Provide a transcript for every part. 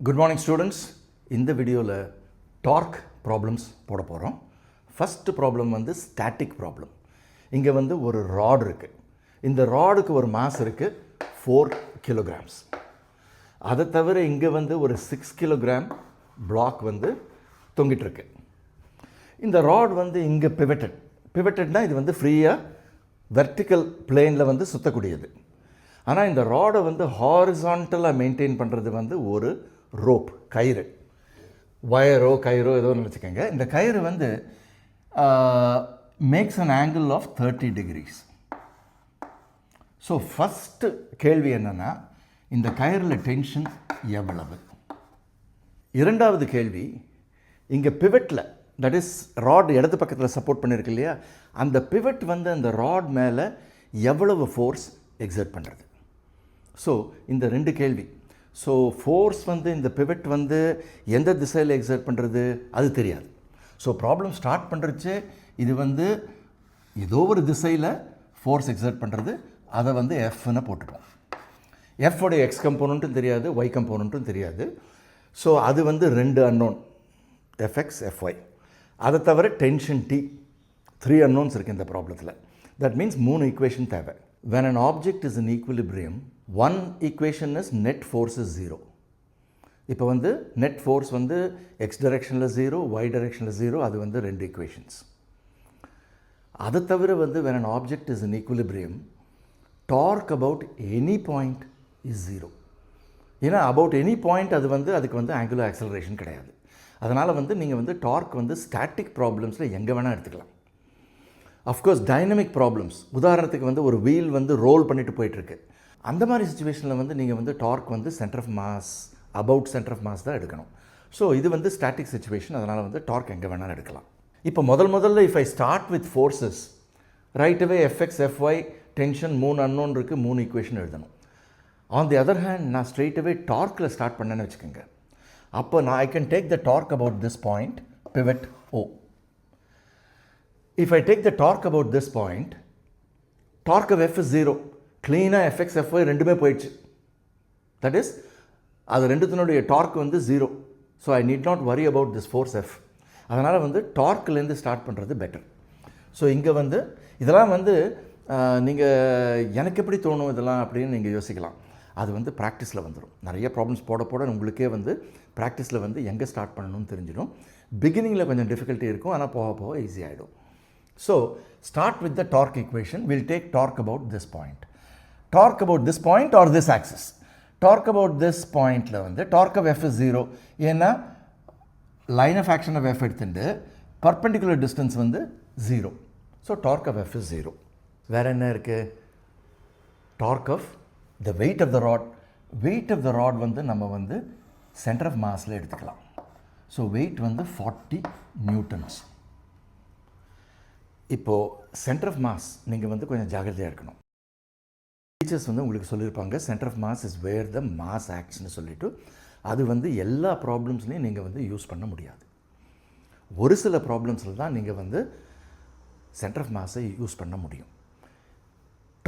Good morning students. இந்த வீடியோவில் dark problems போட போகிறோம். ஃபஸ்ட்டு ப்ராப்ளம் வந்து ஸ்டாட்டிக் ப்ராப்ளம். இங்கே வந்து ஒரு ராட் இருக்குது. இந்த ராடுக்கு ஒரு மாஸ் இருக்குது 4 kilograms. அதை தவிர இங்கே வந்து ஒரு 6 kilogram பிளாக் வந்து தொங்கிட்டுருக்கு. இந்த ராட் வந்து இங்கே பிவட்டட்னா இது வந்து ஃப்ரீயாக வெர்டிக்கல் பிளேனில் வந்து சுற்றக்கூடியது. ஆனால் இந்த ராடை வந்து ஹாரிசான்டலாக மெயின்டைன் பண்ணுறது வந்து ஒரு ரோப், கயிறு, வயரோ கயிறோ ஏதோ நினச்சிக்கோங்க. இந்த கயிறு வந்து makes an angle of 30 degrees. So first கேள்வி என்னென்னா, இந்த கயிறில் டென்ஷன் எவ்வளவு? இரண்டாவது கேள்வி, இங்கே பிவட்டில், தட் இஸ் ராட் இடது பக்கத்தில் சப்போர்ட் பண்ணியிருக்கு இல்லையா, அந்த பிவட் வந்து அந்த ராட் மேலே எவ்வளவு ஃபோர்ஸ் எக்ஸர்ட் பண்ணுறது? ஸோ இந்த ரெண்டு கேள்வி. ஸோ ஃபோர்ஸ் வந்து இந்த பிவட் வந்து எந்த திசையில் எக்ஸர்ட் பண்ணுறது அது தெரியாது. ஸோ ப்ராப்ளம் ஸ்டார்ட் பண்ணுறச்சு இது வந்து ஏதோ ஒரு திசையில் ஃபோர்ஸ் எக்ஸர்ட் பண்ணுறது, அதை வந்து எஃப்னு போட்டுப்போம். எஃப்வோடைய எக்ஸ் கம்போனண்ட்டும் தெரியாது, ஒய் கம்போனண்ட்டும் தெரியாது. ஸோ அது வந்து ரெண்டு அன்னோன், எஃப்எக்ஸ் எஃப்ஒய். அதை தவிர டென்ஷன் டி, 3 unknowns இருக்குது இந்த ப்ராப்ளத்தில். தட் மீன்ஸ் 3 ஈக்குவேஷன் தேவை. When an object is in equilibrium, one equation is net force is 0. இப்போ வந்து net force வந்து x directionல 0, y directionல 0, அது வந்து ரெண்டு ஈக்குவேஷன்ஸ். அதை தவிர வந்து when an object is in equilibrium, torque about any point is 0. ஏன்னா about any point அது வந்து அதுக்கு வந்து angular acceleration கிடையாது. அதனால் வந்து நீங்கள் வந்து டார்க் வந்து ஸ்டாட்டிக் ப்ராப்ளம்ஸில் எங்கே வேணால் எடுத்துக்கலாம். அஃப்கோர்ஸ் டைனமிக் ப்ராப்ளம்ஸ், உதாரணத்துக்கு வந்து ஒரு வீல் வந்து ரோல் பண்ணிட்டு போயிட்டுருக்கு, அந்த மாதிரி சுச்சுவேஷனில் வந்து நீங்கள் வந்து டார்க் வந்து centre of mass, about centre of mass தான் எடுக்கணும். ஸோ இது வந்து ஸ்டாட்டிக் சுச்சுவேஷன், அதனால் வந்து டார்க் எங்கே வேணாலும் எடுக்கலாம். இப்போ முதல்ல if I start with forces, right away FX FY tension 3 unknown இருக்குது, 3 ஈக்குவேஷன் எழுதணும். ஆன் தி அதர் ஹேண்ட் நான் ஸ்ட்ரெயிட் அவே டார்க்கில் ஸ்டார்ட் பண்ணேன்னு வச்சுக்கோங்க. அப்போ நான் I can take the torque about this point, pivot O. If I take the torque about this point, torque of F is 0. Clean-ஆக fx, fy ரெண்டுமே போயிடுச்சு. That is, அது ரெண்டுத்தினுடைய டார்க் வந்து 0. So I need not worry about this force F. அதனால் வந்து டார்க்லேருந்து start பண்ணுறது better. So இங்கே வந்து இதெல்லாம் வந்து நீங்கள் எனக்கு எப்படி தோணும் இதெல்லாம் அப்படின்னு நீங்கள் யோசிக்கலாம். அது வந்து ப்ராக்டிஸில் வந்துடும். நிறைய ப்ராப்ளம்ஸ் போட உங்களுக்கே வந்து ப்ராக்டிஸில் வந்து எங்கே ஸ்டார்ட் பண்ணணும்னு தெரிஞ்சிடும். பிகினிங்கில் கொஞ்சம் டிஃபிகல்ட்டி இருக்கும், ஆனால் போக ஈஸி ஆகிடும். So, start with the torque equation. We'll take torque about this point. Torque about this point or this axis. Torque about this point la வந்து torque of F is 0. ஏன்னா line of action of F எடுத்துட்டு perpendicular distance வந்து 0. So, torque of F is 0. வேற என்ன இருக்கு? Torque of the weight of the rod. Weight of the rod வந்து நம்ம வந்து center of massல எடுத்துக்கலாம். So, weight வந்து 40 newtons. இப்போது சென்டர் ஆஃப் மாஸ் நீங்கள் வந்து கொஞ்சம் ஜாகிரதையாக இருக்கணும். டீச்சர்ஸ் வந்து உங்களுக்கு சொல்லியிருப்பாங்க centre of mass is where the mass ஆக்ட்ஸ்னு சொல்லிவிட்டு. அது வந்து எல்லா ப்ராப்ளம்ஸ்லையும் நீங்கள் வந்து யூஸ் பண்ண முடியாது. ஒரு சில ப்ராப்ளம்ஸில் தான் நீங்கள் வந்து சென்டர் ஆஃப் மாஸை யூஸ் பண்ண முடியும்.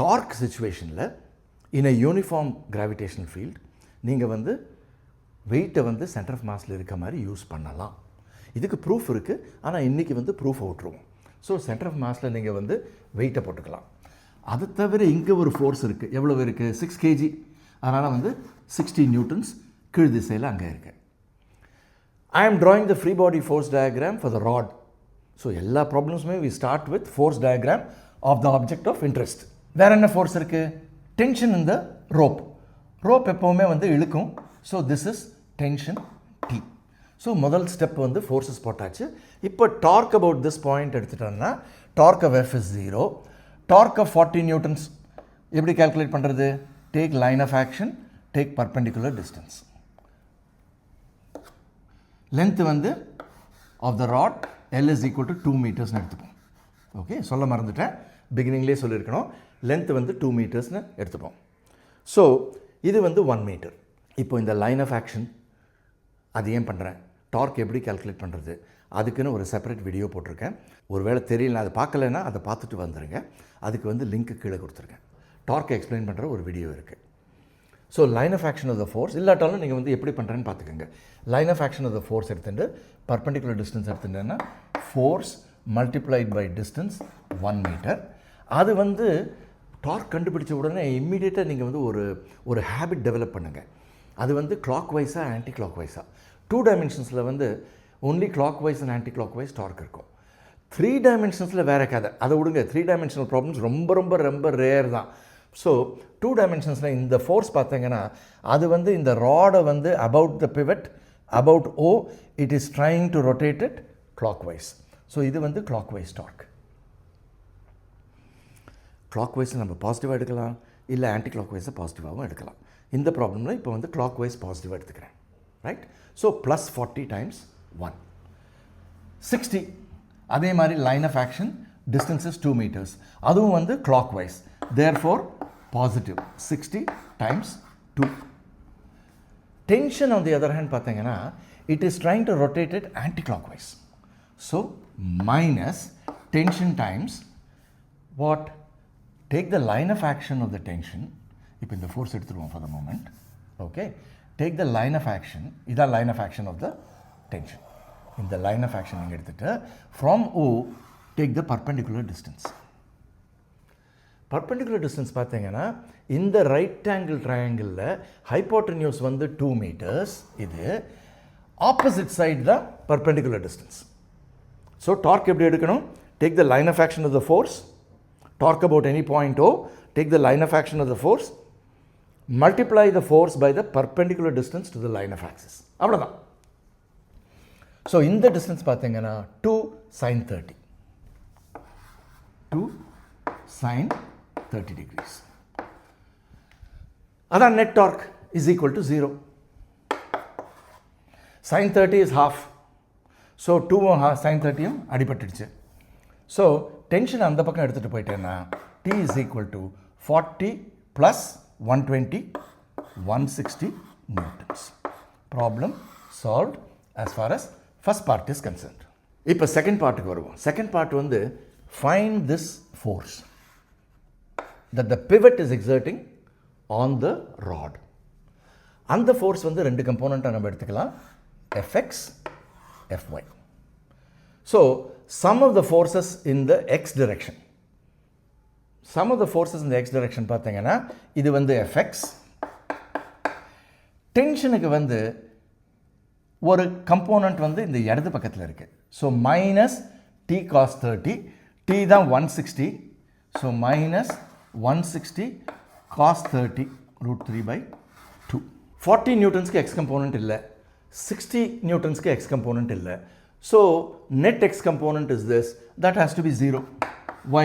டார்க் சுச்சுவேஷனில் இன் அ யூனிஃபார்ம் கிராவிடேஷனல் ஃபீல்ட் நீங்கள் வந்து வெயிட்டை வந்து சென்டர் ஆஃப் மாஸில் இருக்க மாதிரி யூஸ் பண்ணலாம். இதுக்கு ப்ரூஃப் இருக்குது, ஆனால் இன்றைக்கி வந்து ப்ரூஃப் விட்டுருவோம். ஸோ சென்டர் ஆஃப் மாஸில் நீங்கள் வந்து வெயிட்டை போட்டுக்கலாம். அது தவிர இங்கே ஒரு ஃபோர்ஸ் இருக்குது. எவ்வளோ இருக்குது? 6 kg. அதனால் வந்து 60 newtons கீழ் திசையில் அங்கே இருக்குது. I am drawing the free body force diagram for the rod. So எல்லா ப்ராப்ளம்ஸுமே we start with force diagram of the object of interest. வேறு என்ன ஃபோர்ஸ் இருக்குது? Tension in the rope. Rope எப்போவுமே வந்து இழுக்கும். So this is tension T. So முதல் step வந்து ஃபோர்ஸஸ் போட்டாச்சு. இப்போ டார்க் அபவுட் திஸ் பாயிண்ட் எடுத்துட்டோம்னா torque of F is 0. Torque of 40 newtons எப்படி கால்குலேட் பண்ணுறது? Take line of action, take perpendicular distance. Length வந்து of the rod L is equal to 2 meters எடுத்துப்போம். Okay, சொல்ல மறந்துட்டேன், பிகினிங்லேயே சொல்லியிருக்கணும். லென்த் வந்து 2 meters எடுத்துப்போம். ஸோ இது வந்து 1 meter. இப்போ இந்த லைன் ஆஃப் ஆக்ஷன் அது ஏன் பண்ணுறேன், டார்க் எப்படி கால்குலேட் பண்ணுறது, அதுக்குன்னு ஒரு செப்பரேட் வீடியோ போட்டிருக்கேன். ஒருவேளை தெரியல, அதை பார்க்கலைன்னா அதை பார்த்துட்டு வந்துடுங்க. அதுக்கு வந்து லிங்க்கு கீழே கொடுத்துருக்கேன். டார்க்கை எக்ஸ்பிளைன் பண்ணுற ஒரு வீடியோ இருக்குது. So line of action of the force இல்லாட்டாலும் நீங்கள் வந்து எப்படி பண்ணுறேன்னு பார்த்துக்கோங்க. Line of action of the force எடுத்துட்டு பர்பெண்டிகுலர் டிஸ்டன்ஸ் எடுத்துட்டேன்னா force multiplied by distance 1 metre. அது வந்து டார்க் கண்டுபிடிச்ச உடனே இம்மீடியட்டாக நீங்கள் வந்து ஒரு ஹேபிட் டெவலப் பண்ணுங்கள். அது வந்து கிளாக் வைஸாக ஆன்டி கிளாக் வைஸாக 2 டைமென்ஷன்ஸில் வந்து only clockwise and anti clock wise torque இருக்கும். 3 டைமென்ஷன்ஸில் வேறு கதை, அதை விடுங்க. 3 டைமென்ஷனல் ப்ராப்ளம்ஸ் ரொம்ப ரொம்ப ரொம்ப ரேர் தான். ஸோ 2 டைமென்ஷன்ஸில் இந்த ஃபோர்ஸ் பார்த்தீங்கன்னா அது வந்து இந்த ராடை வந்து about the pivot about O it is trying to rotate it clock wise. So இது வந்து clock wise torque. Clockwise நம்ம பாசிட்டிவாக எடுக்கலாம், இல்லை ஆன்டி கிளாக் வைஸை பாசிட்டிவாகவும் எடுக்கலாம். இந்த ப்ராப்ளமில் இப்போ வந்து கிளாக் வைஸ் பாசிட்டிவாக எடுத்துக்கிறேன், ரைட்? So plus 40 times 1 60. அதே மாதிரி line of action distances 2 metres, அதுவும் வந்து clockwise, therefore positive 60 times 2. Tension on the other hand பார்த்தீங்கன்னா it is trying to rotate it anti clock wise. So minus tension times what? Take the line of action of the tension. இப்போ இந்த force எடுத்துருவோம் for the moment. Okay. Take the line of action. இதான் line of action of the tension. இந்த line of action நீங்கள் எடுத்துட்டு from O take the perpendicular distance. Perpendicular distance பார்த்தீங்கன்னா இந்த right angle ட்ரையாங்கிளில் hypotenuse வந்து 2 meters. இது opposite side தான் perpendicular distance. So dark எப்படி எடுக்கணும்? Take the line of action of the force. Talk about any point O, take the line of action of the force, multiply the force by the perpendicular distance to the line of axis. அவ்வளோதான். So இந்த distance பார்த்தீங்கன்னா 2 sin 30. 2 sin 30 degrees. அதான் net torque is equal to 0. Sin 30 is half. So 2 sin 30 அடிபட்டுடுச்சு. So tension அந்த பக்கம் எடுத்துகிட்டு போயிட்டேன்னா T is equal to 40 plus 120 160 newtons. Problem solved as far as first part is concerned. இப்போ second பார்ட்டுக்கு வருவோம். Second part வந்து find this force that the pivot is exerting on the rod. அந்த force வந்து 2 கம்போனண்ட்டாக நம்ம எடுத்துக்கலாம், Fx, Fy. So sum of the forces in the x direction. Sum of the forces in the x direction பார்த்தீங்கன்னா இது வந்து Fx. டென்ஷனுக்கு வந்து ஒரு component வந்து இந்த இடது பக்கத்தில் இருக்குது. So minus T cos 30, T தான் 160. So minus 160 cos 30 √3/2. 40 நியூட்டன்ஸ்க்கு எக்ஸ் கம்போனண்ட் இல்லை, 60 நியூட்டன்ஸ்க்கு எக்ஸ் கம்போனண்ட் இல்லை. So net x component is this, that has to be 0. Why?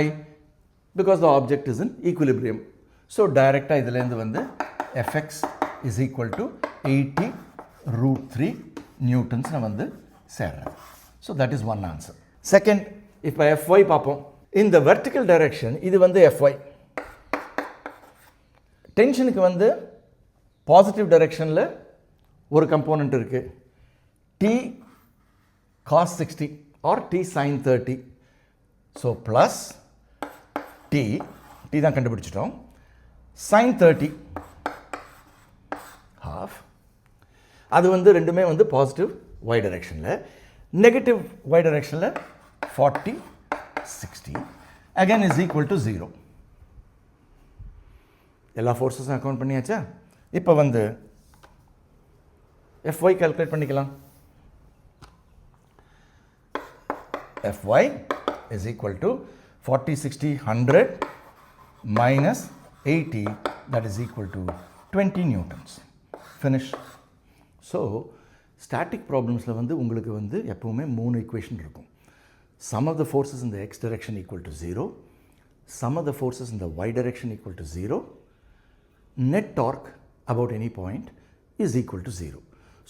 Because the object is in equilibrium. So direct இதிலேருந்து வந்து Fx is equal to 80 √3 newtons நான் வந்து சேர்றேன். So that is one answer. Second, இப்போ Fy பார்ப்போம். In the vertical direction இது வந்து Fy. டென்ஷனுக்கு வந்து positive டைரக்ஷனில் ஒரு கம்போனண்ட் இருக்குது, T cos 60 or T sin 30. So plus T தான் கண்டுபிடிச்சிட்டோம், sin 30 half. அது வந்து ரெண்டுமே வந்து பாசிட்டிவ் y டைரக்ஷனில், நெகட்டிவ் y டைரக்ஷனில் 40 60 again is equal to 0. எல்லா ஃபோர்ஸஸும் அக்கௌண்ட் பண்ணியாச்சா? இப்போ வந்து Fy கால்குலேட் பண்ணிக்கலாம். Fy is equal to 40 60 100 minus 80, that is equal to 20 newtons. Finish. So static problemsல வந்து உங்களுக்கு வந்து எப்பவுமே 3 equation இருக்கும். Sum of the forces in the x direction equal to 0, sum of the forces in the y direction equal to 0, net torque about any point is equal to 0.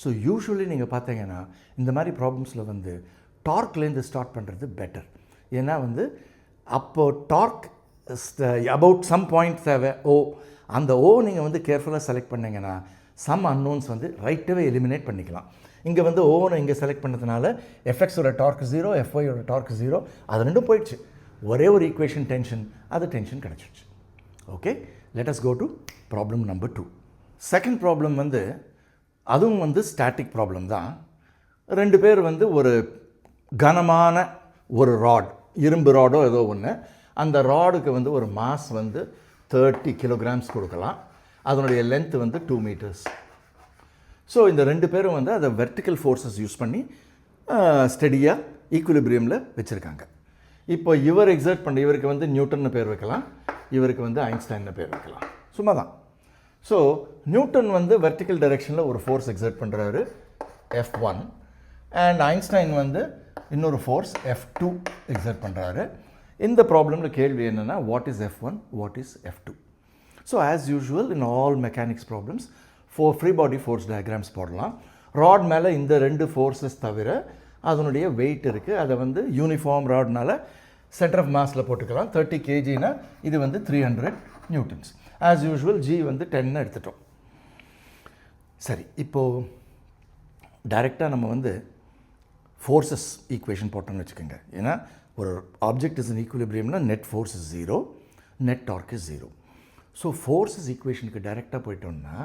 So usually நீங்கள் பார்த்தீங்கன்னா இந்த மாதிரி ப்ராப்ளம்ஸில் வந்து டார்க்லேருந்து start பண்ணுறது better. ஏன்னா வந்து அப்போ dark about some point தேவை O, அந்த O நீங்கள் வந்து கேர்ஃபுல்லாக செலக்ட் பண்ணிங்கன்னா சம் அன்னோன்ஸ் வந்து ரைட்டாகவே எலிமினேட் பண்ணிக்கலாம். இங்கே வந்து ஓன்னு இங்கே செலக்ட் பண்ணதுனால எஃப்எக்ஸோட டார்க் 0, எஃப்ஒயோட டார்க் 0, அது ரெண்டும் போயிடுச்சு. ஒரே ஒரு ஈக்குவேஷன் டென்ஷன், அது டென்ஷன் கிடச்சிடுச்சு. Okay, let us go to problem number 2. Second problem வந்து அதுவும் வந்து ஸ்டாட்டிக் ப்ராப்ளம் தான். ரெண்டு பேர் வந்து ஒரு கனமான ஒரு ராட், இரும்பு ராடோ ஏதோ ஒன்று, அந்த ராடுக்கு வந்து ஒரு மாஸ் வந்து 30 kilograms கொடுக்கலாம். அதனுடைய லென்த் வந்து 2 meters. ஸோ இந்த ரெண்டு பேரும் வந்து அதை வெர்டிக்கல் ஃபோர்ஸஸ் யூஸ் பண்ணி ஸ்டெடியாக ஈக்குலிபிரியமில் வச்சுருக்காங்க. இப்போ இவர் எக்ஸர்ட் பண்ண இவருக்கு வந்து நியூட்டன்னு பேர் வைக்கலாம், இவருக்கு வந்து ஐன்ஸ்டைன்னு பேர் வைக்கலாம், சும்மா தான். ஸோ நியூட்டன் வந்து வெர்டிக்கல் டைரெக்ஷனில் ஒரு ஃபோர்ஸ் எக்ஸர்ட் பண்ணுறாரு F1, அண்ட் ஐன்ஸ்டைன் வந்து இன்னொரு ஃபோர்ஸ் F2 எக்ஸர்ட் பண்ணுறாரு. இந்த ப்ராப்ளமில் கேள்வி என்னென்னா, what is F1, what is F2? So as usual in all mechanics problems free body force diagrams போடலாம். ராட் மேலே இந்த ரெண்டு ஃபோர்ஸஸ் தவிர அதனுடைய வெயிட் இருக்குது, அதை வந்து யூனிஃபார்ம் ராட்னால சென்டர் ஆஃப் மாஸில் போட்டுக்கலாம். 30 kgனா இது வந்து 300 நியூட்டன்ஸ். ஆஸ் யூஷுவல் ஜி வந்து 10 எடுத்துட்டோம். சரி, இப்போது டைரெக்டாக நம்ம வந்து ஃபோர்ஸஸ் ஈக்குவேஷன் போட்டோம்னு வச்சுக்கோங்க. ஏன்னா ஒரு ஆப்ஜெக்ட் இஸ் இன் ஈக்குலிபிரியம்னா net force is 0, net torque is 0. So forces ஈக்குவேஷனுக்கு டைரெக்டாக போயிட்டோம்னா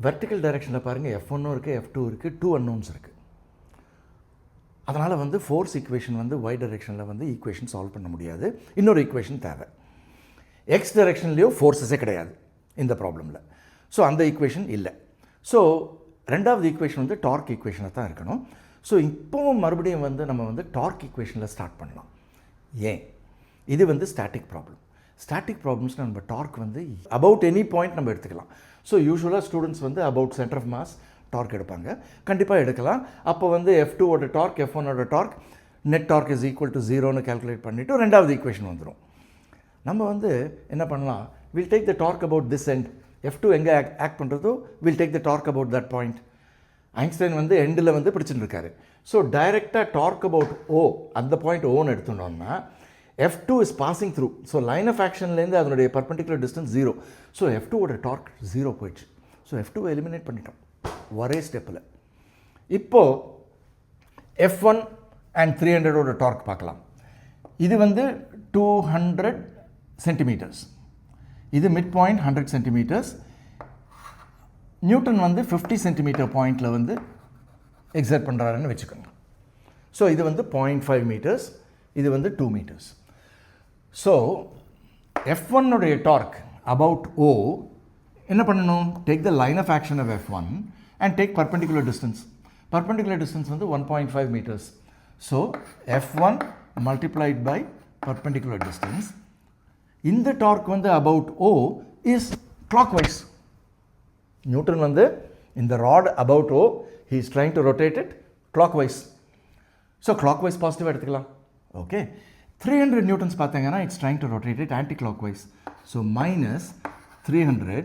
வெர்டிக்கல் டைரெக்ஷனில் பாருங்கள், F1 இருக்குது, F2 இருக்குது, 2 unknowns இருக்குது. அதனால் வந்து ஃபோர்ஸ் ஈக்குவேஷன் வந்து y டைரெக்ஷனில் வந்து ஈக்குவேஷன் சால்வ் பண்ண முடியாது. இன்னொரு ஈக்குவேஷன் தேவை. எக்ஸ் டைரெக்ஷன்லேயோ ஃபோர்ஸஸே கிடையாது இந்த ப்ராப்ளமில். ஸோ அந்த ஈக்குவேஷன் இல்லை. ஸோ ரெண்டாவது ஈக்குவேஷன் வந்து டார்க் ஈக்குவேஷனாக தான் இருக்கணும். ஸோ இப்போவும் மறுபடியும் வந்து நம்ம வந்து டார்க் ஈக்குவேஷனில் ஸ்டார்ட் பண்ணலாம். ஏன்? இது வந்து ஸ்டாட்டிக் ப்ராப்ளம். ஸ்டாட்டிக் ப்ராப்ளம்ஸ் நம்ம டார்க் வந்து அபவுட் எனி பாயிண்ட் நம்ம எடுத்துக்கலாம். ஸோ யூஸ்வலாக ஸ்டூடெண்ட்ஸ் வந்து about centre of mass torque எடுப்பாங்க, கண்டிப்பாக எடுக்கலாம். அப்போ வந்து F2ஓட டார்க், F1ஓட torque, net torque is equal to 0ன்னு கேல்குலேட் பண்ணிவிட்டு ரெண்டாவது ஈக்குவேஷன் வந்துடும். நம்ம வந்து என்ன பண்ணலாம், will take the torque about this end. F2 எங்கே ஆக்ட் பண்ணுறதோ will take the torque about that point. Einstein வந்து எண்டில் வந்து பிடிச்சிட்டு இருக்காரு. ஸோ டைரெக்டாக டார்க் அபவுட் O, அந்த பாயிண்ட் ஓன்னு எடுத்துட்டோம்னா F2 is passing through. So line of ஆக்ஷன்லேருந்து அதனுடைய பர்பண்டிகுலர் டிஸ்டன்ஸ் 0. ஸோ F2ஓட டார்க் 0 போயிடுச்சு. ஸோ F2வை எலிமினேட் பண்ணிட்டோம் ஒரே ஸ்டெப்பில். இப்போது F1 அண்ட் 300ஓட டார்க் பார்க்கலாம். இது வந்து 200 சென்டிமீட்டர்ஸ், இது மிட் பாயிண்ட் 100 சென்டிமீட்டர்ஸ். நியூட்டன் வந்து 50 சென்டிமீட்டர் பாயிண்டில் வந்து எக்ஸர்ட் பண்ணுறாருன்னு வச்சுக்கோங்க. ஸோ இது வந்து 0.5 மீட்டர்ஸ், இது வந்து 2 மீட்டர்ஸ். ஸோ F1உடைய டார்க் அபவுட் O என்ன பண்ணணும், take the line of action of F1 and take perpendicular distance. Perpendicular distance வந்து 1.5 metres. So F1 multiplied by perpendicular distance. இந்த டார்க் வந்து about O is clockwise. Newton வந்து இந்த rod about O, he is trying to rotate it clockwise. So clockwise பாசிட்டிவாக எடுத்துக்கலாம். Okay, 300 newtons பார்த்தீங்கன்னா it's trying to rotate it anticlockwise. So minus 300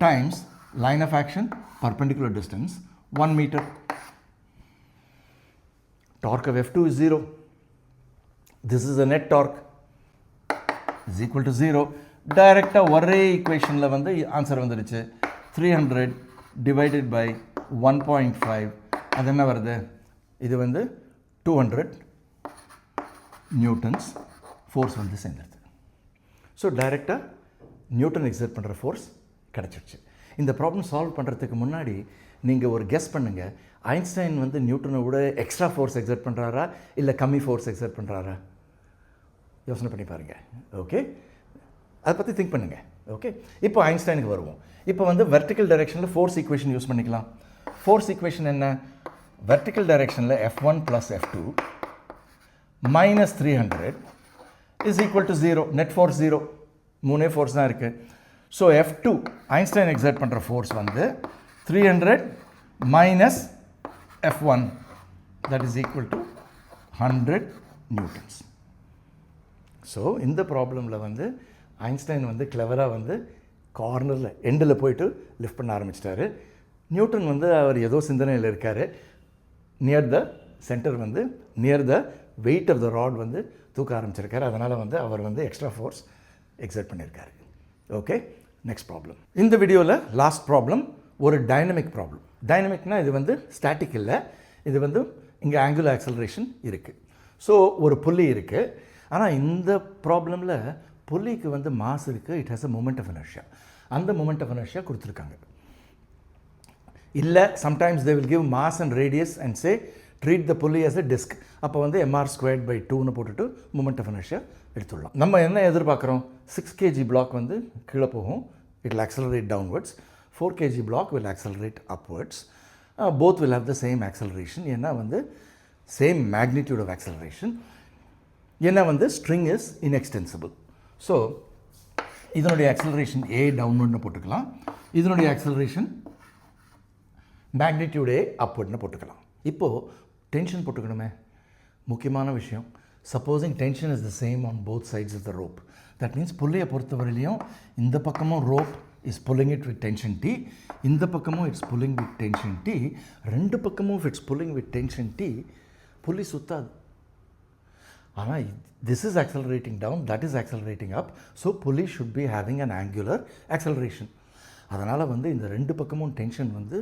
times line of action perpendicular distance 1 metre. Torque of F2 is 0. This is a net torque is equal to 0. டைரெக்டாக ஒரே ஈக்குவேஷனில் வந்து answer வந்துடுச்சு. 300 divided by 1.5, அது என்ன வருது, இது வந்து 200 நியூட்டன்ஸ் ஃபோர்ஸ் வந்து சேர்ந்துருது. ஸோ டைரெக்டாக நியூட்டன் எக்ஸர்ட் பண்ணுற ஃபோர்ஸ் கிடச்சிடுச்சு. இந்த ப்ராப்ளம் சால்வ் பண்ணுறதுக்கு முன்னாடி நீங்கள் ஒரு கெஸ் பண்ணுங்கள், ஐன்ஸ்டைன் வந்து நியூட்டனை விட எக்ஸ்ட்ரா ஃபோர்ஸ் எக்ஸர்ட் பண்ணுறாரா இல்லை கம்மி ஃபோர்ஸ் எக்ஸர்ட் பண்ணுறாரா? யோசனை பண்ணி பாருங்கள். ஓகே, அதை பற்றி திங்க் பண்ணுங்கள். ஓகே, இப்போ ஐன்ஸ்டைனுக்கு வருவோம். இப்போ வந்து வெர்டிக்கல் டைரெக்ஷனில் ஃபோர்ஸ் ஈக்குவேஷன் யூஸ் பண்ணிக்கலாம். ஃபோர்ஸ் ஈக்குவேஷன் என்ன, வெர்டிக்கல் டைரெக்ஷனில் F1 plus F2 minus 300 is equal to 0. Net force 0, மூணே ஃபோர்ஸ் தான் இருக்குது. ஸோ F2 ஐன்ஸ்டைன் எக்ஸர்ட் பண்ணுற ஃபோர்ஸ் வந்து 300 minus F1, that is equal to 100 newtons. So இந்த ப்ராப்ளமில் வந்து ஐன்ஸ்டைன் வந்து கிளவராக வந்து கார்னரில் எண்டில் போயிட்டு லிஃப்ட் பண்ண ஆரம்பிச்சிட்டாரு. நியூட்டன் வந்து அவர் ஏதோ சிந்தனையில் இருக்கார். நியர் த சென்டர் வந்து near the weight of the rod வந்து தூக்க ஆரம்பிச்சிருக்காரு. அதனால் வந்து அவர் வந்து எக்ஸ்ட்ரா ஃபோர்ஸ் எக்ஸர்ட் பண்ணியிருக்காரு. Okay, next problem. இந்த வீடியோவில் லாஸ்ட் ப்ராப்ளம் ஒரு டைனமிக் ப்ராப்ளம். டைனமிக்னால் இது வந்து ஸ்டாட்டிக் இல்லை, இது வந்து இங்கே ஆங்குலர் ஆக்சலரேஷன் இருக்குது. ஸோ ஒரு புள்ளி இருக்குது. ஆனால் இந்த ப்ராப்ளமில் புள்ளிக்கு வந்து மாஸ் இருக்குது, it has a moment of inertia. அந்த மொமெண்ட் ஆஃப் இனர்ஷியா கொடுத்துருக்காங்க. இல்லை sometimes they will give mass and radius and say treat the pulley as a disk. அப்போ வந்து mr²/2ன்னு போட்டுட்டு மூமெண்ட் ஆஃப் இனர்ஷியா எடுத்துடலாம். நம்ம என்ன எதிர்பார்க்குறோம்? 6 kg பிளாக் வந்து கீழே போகும், it will accelerate downwards. 4 kg block will accelerate upwards. Both will have the same acceleration. ஏன்னா வந்து same magnitude of acceleration. ஏன்னா வந்து string is inextensible. ஸோ இதனுடைய acceleration a downwardனு போட்டுக்கலாம், இதனுடைய acceleration magnitude a upwardனு போட்டுக்கலாம். இப்போது டென்ஷன் போட்டுக்கணுமே, முக்கியமான விஷயம். Supposing tension is the same on both sides of the rope, that means புள்ளியை பொறுத்தவரையிலையும் இந்த பக்கமும் rope is pulling it with tension T, இந்த பக்கமும் it's pulling with tension T. ரெண்டு பக்கமும் it's pulling with tension T, புள்ளி சுத்தாது. ஆனால் this is accelerating down, that is accelerating up, so pulley should be having an angular acceleration. அதனால் வந்து இந்த ரெண்டு பக்கமும் டென்ஷன் வந்து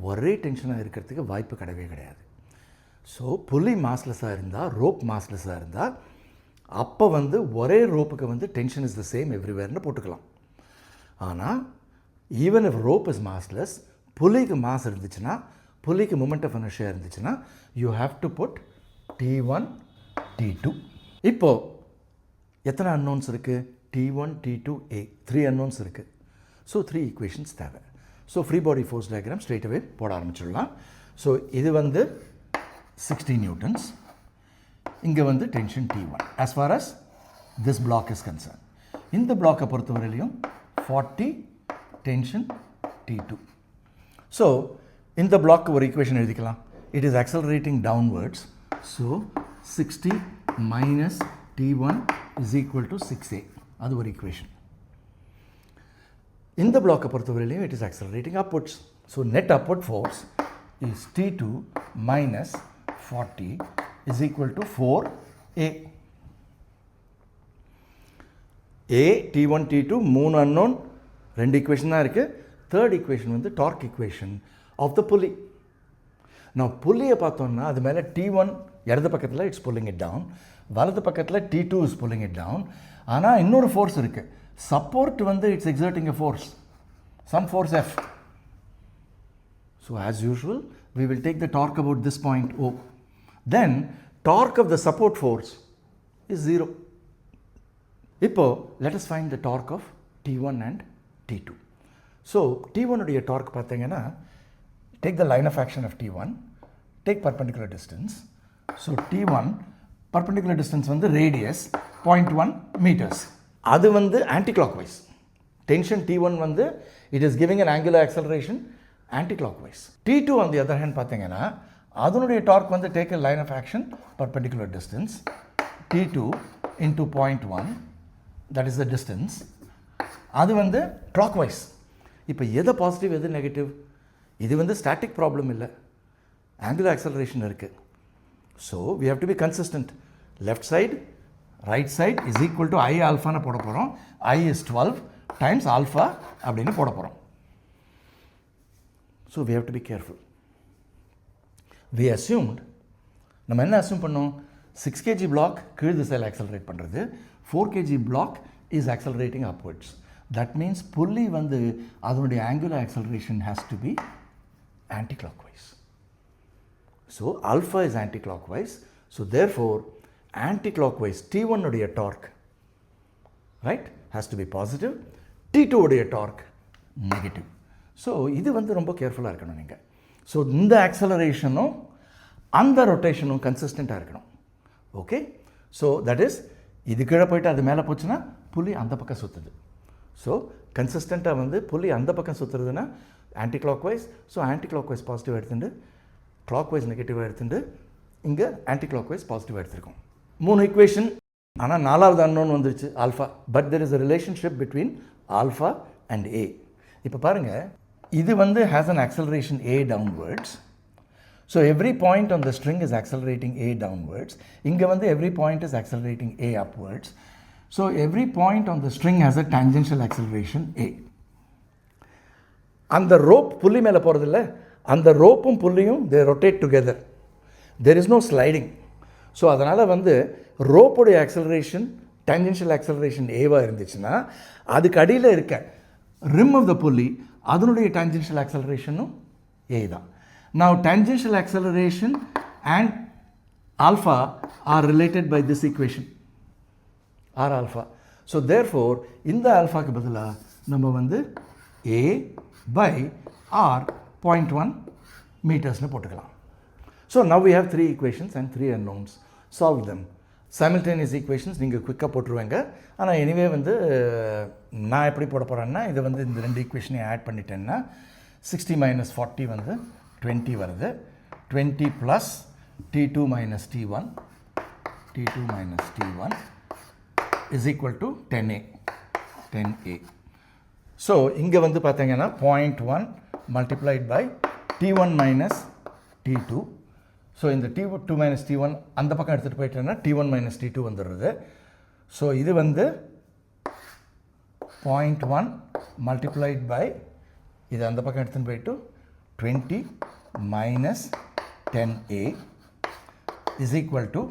ஒரே டென்ஷனாக இருக்கிறதுக்கு வாய்ப்பு கிடையாது. ஸோ புள்ளி மாஸ்லெஸ்ஸாக இருந்தால், ரோப் மாஸ்லெஸ்ஸாக இருந்தால், அப்போ வந்து ஒரே ரோப்புக்கு வந்து டென்ஷன் இஸ் த சேம் எவ்ரிவேர்னு போட்டுக்கலாம். ஆனால் even if rope is massless, புள்ளிக்கு மாஸ் இருந்துச்சுன்னா, புள்ளிக்கு மூமெண்ட் ஆஃப் இனர்ஷியா இருந்துச்சுன்னா, you have to put T1 T2. இப்போது எத்தனை அன்னோன்ஸ் இருக்குது? T1 T2 A, 3 அன்னோன்ஸ் இருக்குது. ஸோ 3 ஈக்குவேஷன்ஸ் தேவை. So free body force diagram straight அவே போட ஆரம்பிச்சிடலாம். ஸோ இது வந்து 60 நியூட்டன்ஸ், இங்கே வந்து tension T1 as far as this block is concerned. இந்த பிளாக்கை பொறுத்தவரையிலையும் 40 டென்ஷன் T2. ஸோ இந்த பிளாக்கு ஒரு ஈக்குவேஷன் எழுதிக்கலாம். It is accelerating downwards, so 60 minus T1 is equal to 6A. அது ஒரு ஈக்குவேஷன். இந்த பிளாக்கை பொறுத்தவரையிலையும் it is accelerating upwards, so net upward force is T2 minus 40 is equal to 4A. A, T1, T2 மூணு unknown, ரெண்டு equation தான் இருக்குது. Third equation வந்து டார்க் ஈக்குவேஷன் ஆஃப் த புல்லி. நான் புள்ளியை பார்த்தோன்னா அது மேலே T1 இடது பக்கத்தில் இட்ஸ் புல்லிங் இட் டவுன், வலது பக்கத்தில் T2 is pulling it down. ஆனால் இன்னொரு ஃபோர்ஸ் இருக்குது, சப்போர்ட் வந்து it's exerting a force, some force F. So as usual we will take the torque about this point O. Then torque of the support force is 0. இப்போ let us find the torque of T1 and T2. So T1 உடைய torque பார்த்தீங்கன்னா, take the line of action of T1, take perpendicular distance. So T1 perpendicular distance வந்து radius 0.1 meters. அது வந்து anti-clockwise. Tension T1 வந்து it is giving an angular acceleration anti-clockwise. T2 on the other hand பார்த்தீங்கன்னா, அதனுடைய torque வந்து take a line of action perpendicular distance T2 into 0.1, that is the distance. அது வந்து clockwise. இப்போ எது பாசிட்டிவ் எது negative? இது வந்து ஸ்டாட்டிக் ப்ராப்ளம் இல்லை, ஆங்குலர் ஆக்சலரேஷன் இருக்குது. So we have to be consistent. Left side right side is equal to I ஆல்ஃபான்னு போட போகிறோம். I is 12 times ஆல்ஃபா அப்படின்னு போட போகிறோம். So we have to be careful. We assumed, நம்ம என்ன அஸ்யூம் பண்ணோம்? 6 kg பிளாக் கீழ் திசையில் ஆக்சலரேட் பண்ணுறது, 4 kg block is accelerating upwards. That means புள்ளி வந்து அதனுடைய angular acceleration has to be anti-clockwise. So alpha is anti-clockwise. So therefore anti-clockwise T1 உடைய torque, right, has to be positive. T2 உடைய torque negative. So இது வந்து ரொம்ப கேர்ஃபுல்லாக இருக்கணும் நீங்கள். ஸோ இந்த ஆக்சலரேஷனும் அந்த ரொட்டேஷனும் கன்சிஸ்டண்ட்டாக இருக்கணும். ஓகே, ஸோ தட் இஸ் இது கீழே போயிட்டு அது மேலே போச்சுன்னா புள்ளி அந்த பக்கம் சுற்றுது. ஸோ கன்சிஸ்டண்ட்டாக வந்து புள்ளி அந்த பக்கம் சுற்றுறதுன்னா anticlockwise. So anticlockwise positive எடுத்துட்டு கிளாக்வைஸ் நெகட்டிவாக எடுத்துட்டு இங்கே ஆன்டி கிளாக்வைஸ் பாசிட்டிவாக எடுத்துருக்கோம். 3 ஈக்குவேஷன். ஆனால் 4வது அன்னோன் வந்துருச்சு alpha. But there is a relationship between alpha and a. இப்போ பாருங்கள், இது வந்து has an acceleration A downwards. So every point on the string is accelerating A downwards. இங்கே வந்து every point is accelerating A upwards. So every point on the string has a tangential acceleration A. அந்த rope புள்ளி மேலே போகிறதில்ல, அந்த ரோப்பும் புள்ளியும் they rotate together. There is no sliding. So அதனால் வந்து ரோப்புடைய ஆக்சலரேஷன் டேஞ்சென்ஷியல் ஆக்சலரேஷன் ஏவாக இருந்துச்சுன்னா அதுக்கு அடியில் இருக்க ரிம் ஆஃப் த புள்ளி அதனுடைய டேஞ்சென்ஷியல் ஆக்சலரேஷனும் A தான். Now tangential acceleration and alpha are related by this equation, r alpha. So therefore இந்த ஆல்ஃபாக்கு பதிலாக நம்ம வந்து a by r 0.1 மீட்டர்ஸ்னு போட்டுக்கலாம். So now we have 3 equations and 3 unknowns. Solve them. Simultaneous equations நீங்கள் குயிக்காக போட்டுருவேங்க. ஆனால் எனிவே வந்து நான் எப்படி போட போகிறேன்னா இது வந்து இந்த 2 ஈக்குவேஷனையும் ஆட் பண்ணிட்டேன்னா 60 minus 40 வந்து 20 வருது. 20 plus T2 minus T1 is equal to 10A. So இங்கே வந்து பார்த்தீங்கன்னா 0.1 multiplied by T1 minus T2. So இந்த T2 minus T1 அந்த பக்கம் எடுத்துகிட்டு போயிட்டேன்னா T1 minus T2 வந்துடுறது. ஸோ இது வந்து 0.1 multiplied by இது அந்த பக்கம் எடுத்துன்னு போயிட்டு 20 minus 10A is equal to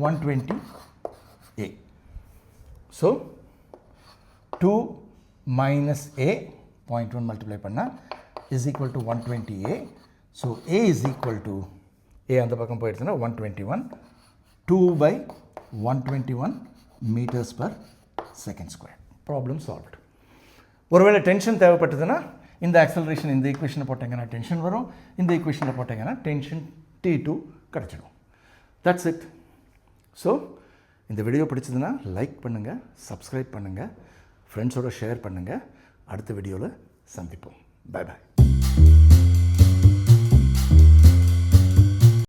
120A. So 2 minus A 0.1 multiply பண்ணா is equal to 120A. So A is equal to A அந்த பக்கம் போயிடுச்சுன்னா 121. 2 by 121 meters per second square. Problem solved. ஒருவேளை டென்ஷன் தேவைப்பட்டதுன்னா இந்த ஆக்சலரேஷன் இந்த ஈக்குவேஷனை போட்டிங்கன்னா டென்ஷன் வரும், இந்த ஈக்குவேஷனை போட்டிங்கன்னா டென்ஷன் T2 கிடச்சிடும். That's it. ஸோ இந்த வீடியோ பிடிச்சதுன்னா லைக் பண்ணுங்கள், சப்ஸ்கிரைப் பண்ணுங்கள், ஃப்ரெண்ட்ஸோடு ஷேர் பண்ணுங்கள். அடுத்த வீடியோவில் சந்திப்போம். Bye bye.